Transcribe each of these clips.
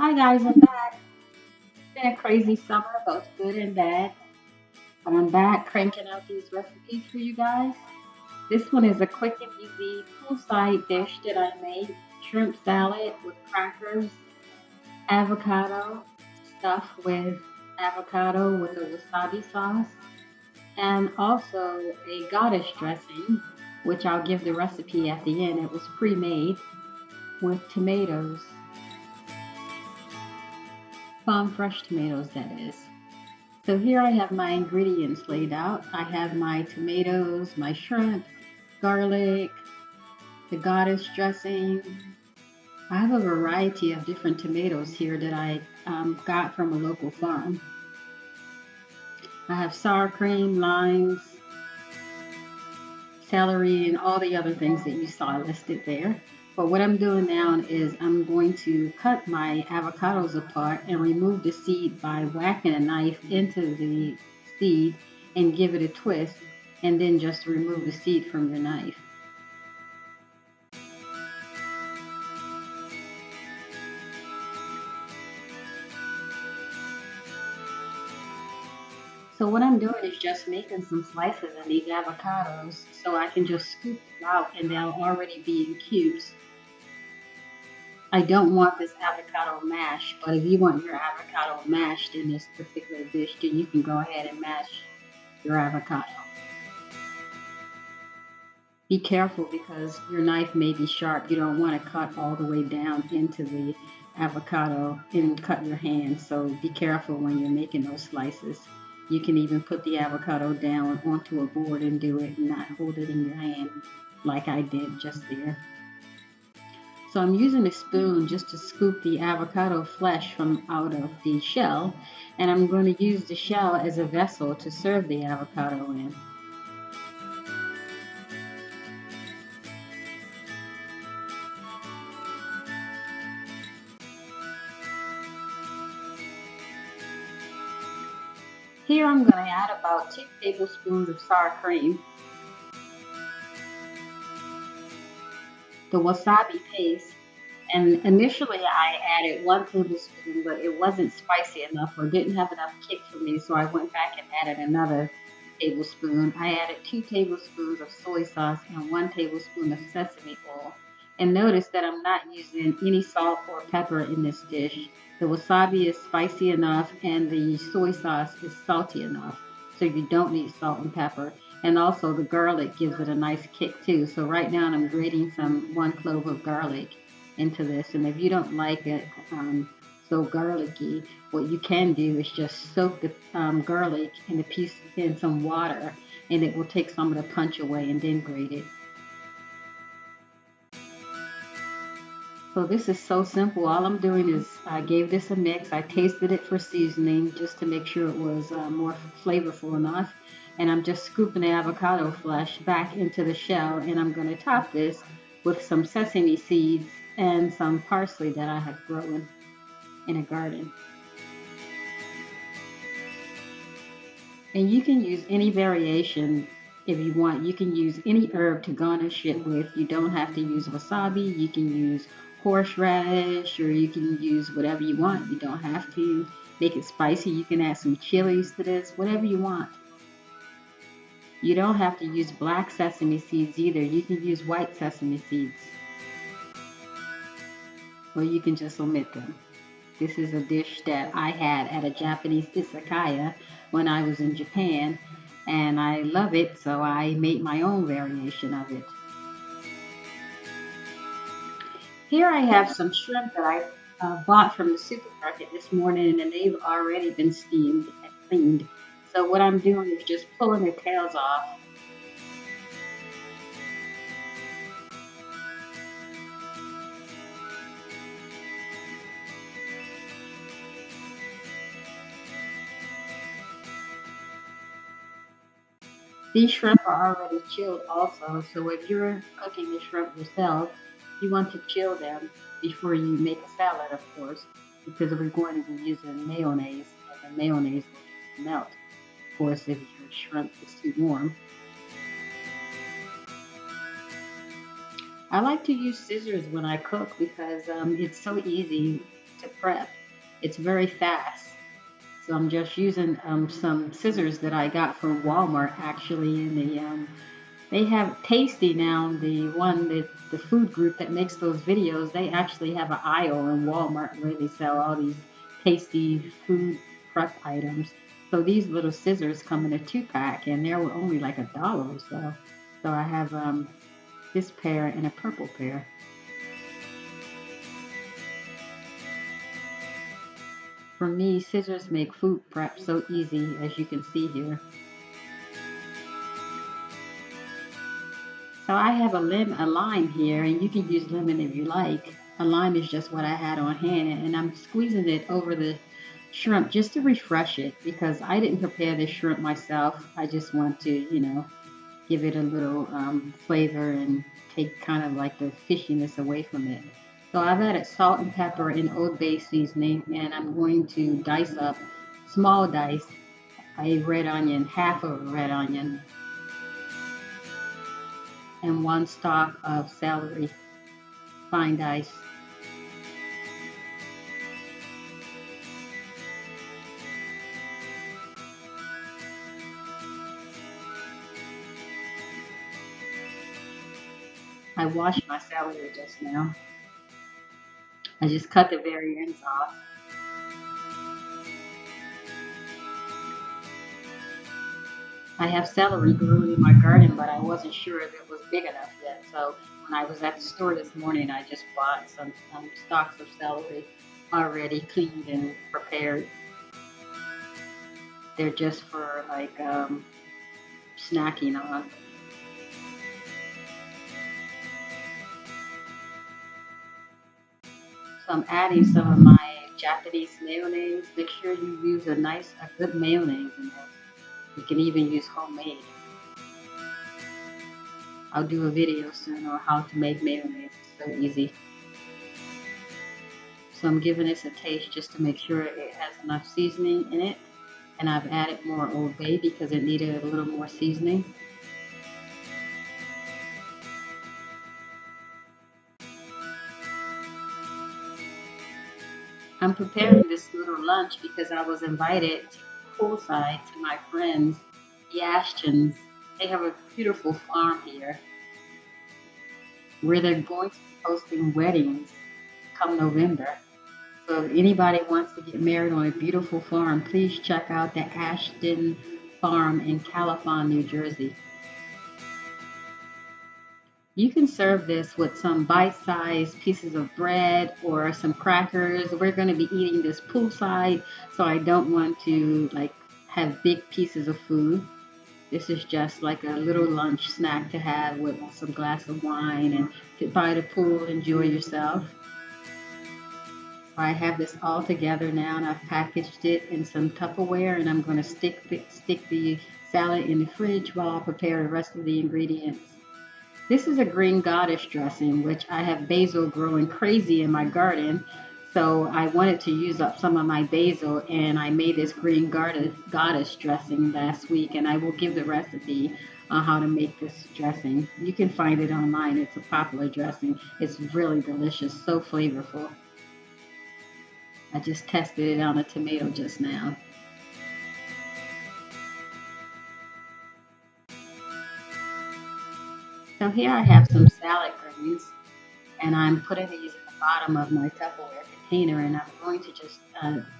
Hi guys, I'm back. It's been a crazy summer, both good and bad. I'm back cranking out these recipes for you guys. This one is a quick and easy poolside dish that I made. Shrimp salad with crackers, avocado, stuffed with avocado with a wasabi sauce, and also a garnish dressing, which I'll give the recipe at the end. It was pre-made with tomatoes, farm fresh tomatoes that is. So here I have my ingredients laid out. I have my tomatoes, my shrimp, garlic, the goddess dressing. I have a variety of different tomatoes here that I got from a local farm. I have sour cream, limes, celery, and all the other things that you saw listed there. But what I'm doing now is I'm going to cut my avocados apart and remove the seed by whacking a knife into the seed and give it a twist, and then just remove the seed from your knife. So what I'm doing is just making some slices of these avocados so I can just scoop them out and they'll already be in cubes. I don't want this avocado mash, but if you want your avocado mashed in this particular dish, then you can go ahead and mash your avocado. Be careful because your knife may be sharp. You don't want to cut all the way down into the avocado and cut your hand. So be careful when you're making those slices. You can even put the avocado down onto a board and do it and not hold it in your hand like I did just there. So I'm using a spoon just to scoop the avocado flesh from out of the shell, and I'm going to use the shell as a vessel to serve the avocado in. Here I'm going to add about 2 tablespoons of sour cream, the wasabi paste, and initially I added 1 tablespoon, but it wasn't spicy enough or didn't have enough kick for me, so I went back and added another tablespoon. I added 2 tablespoons of soy sauce and 1 tablespoon of sesame oil. And notice that I'm not using any salt or pepper in this dish. The wasabi is spicy enough and the soy sauce is salty enough, so you don't need salt and pepper. And also the garlic gives it a nice kick too. So right now I'm grating some 1 clove of garlic into this. And if you don't like it so garlicky, what you can do is just soak the garlic in a piece in some water, and it will take some of the punch away, and then grate it. So this is so simple. All I'm doing is I gave this a mix. I tasted it for seasoning just to make sure it was more flavorful enough. And I'm just scooping the avocado flesh back into the shell, and I'm going to top this with some sesame seeds and some parsley that I have grown in a garden. And you can use any variation if you want. You can use any herb to garnish it with. You don't have to use wasabi. You can use horseradish, or you can use whatever you want. You don't have to make it spicy. You can add some chilies to this, whatever you want. You don't have to use black sesame seeds either. You can use white sesame seeds, or you can just omit them. This is a dish that I had at a Japanese izakaya when I was in Japan, and I love it, so I made my own variation of it. Here I have some shrimp that I bought from the supermarket this morning, and they've already been steamed and cleaned. So what I'm doing is just pulling the tails off. These shrimp are already chilled also, so if you're cooking the shrimp yourself, you want to chill them before you make a salad, of course, because we're going to be using mayonnaise, and the mayonnaise will just melt, of course, if your shrimp is too warm. I like to use scissors when I cook because it's so easy. to prep. It's very fast. So I'm just using some scissors that I got from Walmart actually in they have Tasty now, the food group that makes those videos, they actually have an aisle in Walmart where they sell all these tasty food prep items. So these little scissors come in a 2-pack and they're only like $1 or so. So I have this pair and a purple pair. For me, scissors make food prep so easy, as you can see here. So I have a lime here, and you can use lemon if you like. A lime is just what I had on hand, and I'm squeezing it over the shrimp just to refresh it because I didn't prepare this shrimp myself. I just want to, give it a little flavor and take kind of like the fishiness away from it. So I've added salt and pepper and Old Bay seasoning, and I'm going to dice up, small dice, a red onion, half of a red onion, and 1 stalk of celery, fine dice. I washed my celery just now. I just cut the very ends off. I have celery growing in my garden, but I wasn't sure if it was big enough yet. So when I was at the store this morning, I just bought some stalks of celery already cleaned and prepared. They're just for like snacking on. So I'm adding some of my Japanese mayonnaise. Make sure you use a good mayonnaise in this. You can even use homemade. I'll do a video soon on how to make mayonnaise. It's so easy. So I'm giving this a taste just to make sure it has enough seasoning in it. And I've added more Old Bay because it needed a little more seasoning. I'm preparing this little lunch because I was invited poolside to my friends, the Ashtons. They have a beautiful farm here where they're going to be hosting weddings come November. So if anybody wants to get married on a beautiful farm, please check out the Ashton Farm in Califon, New Jersey. You can serve this with some bite-sized pieces of bread or some crackers. We're going to be eating this poolside, so I don't want to have big pieces of food. This is just like a little lunch snack to have with some glass of wine and sit by the pool, enjoy yourself. I have this all together now, and I've packaged it in some Tupperware, and I'm going to stick the salad in the fridge while I prepare the rest of the ingredients. This is a green goddess dressing, which I have basil growing crazy in my garden. So I wanted to use up some of my basil, and I made this green goddess dressing last week, and I will give the recipe on how to make this dressing. You can find it online. It's a popular dressing. It's really delicious, so flavorful. I just tested it on a tomato just now. So here I have some salad greens, and I'm putting these at the bottom of my Tupperware container, and I'm going to just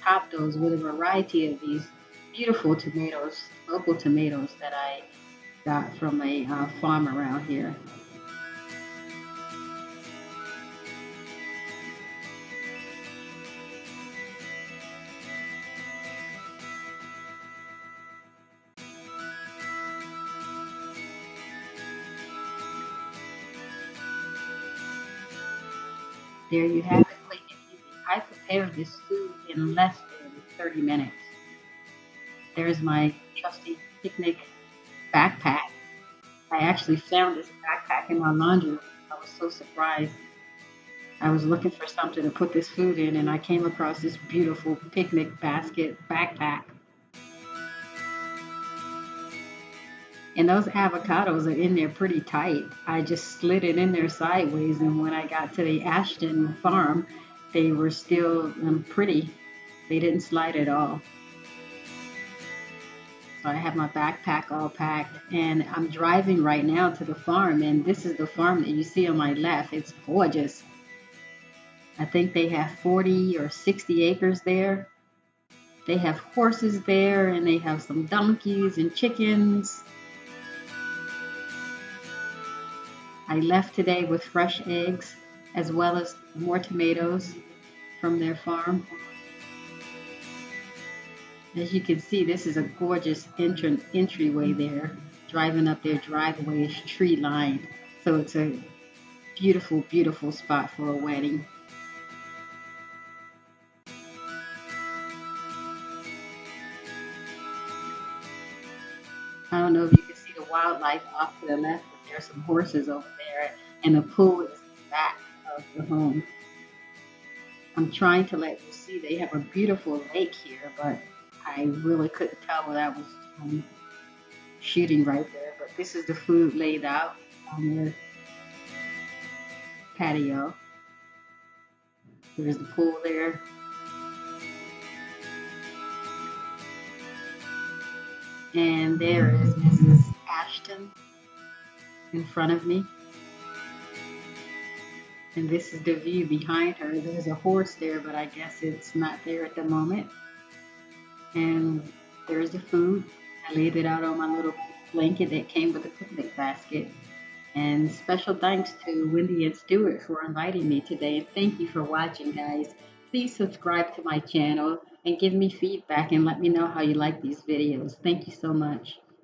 top those with a variety of these beautiful tomatoes, local tomatoes that I got from a farm around here. There you have it, quick and easy. I prepared this food in less than 30 minutes. There's my trusty picnic backpack. I actually found this backpack in my laundry room. I was so surprised. I was looking for something to put this food in, and I came across this beautiful picnic basket backpack. And those avocados are in there pretty tight. I just slid it in there sideways, and when I got to the Ashton farm, they were still pretty. They didn't slide at all. So I have my backpack all packed, and I'm driving right now to the farm, and this is the farm that you see on my left. It's gorgeous. I think they have 40 or 60 acres there. They have horses there, and they have some donkeys and chickens. I left today with fresh eggs as well as more tomatoes from their farm. As you can see, this is a gorgeous entryway there. Driving up their driveway is tree lined. So it's a beautiful, beautiful spot for a wedding. I don't know if you can see the wildlife off to the left, but there's some horses over there, and the pool is in the back of the home. I'm trying to let you see they have a beautiful lake here, but I really couldn't tell what I was shooting right there. But this is the food laid out on their patio. There's the pool there. And there is Mrs. Ashton in front of me. And this is the view behind her. There's a horse there, but I guess it's not there at the moment. And there's the food. I laid it out on my little blanket that came with the picnic basket. And special thanks to Wendy and Stewart for inviting me today. And thank you for watching, guys. Please subscribe to my channel and give me feedback and let me know how you like these videos. Thank you so much.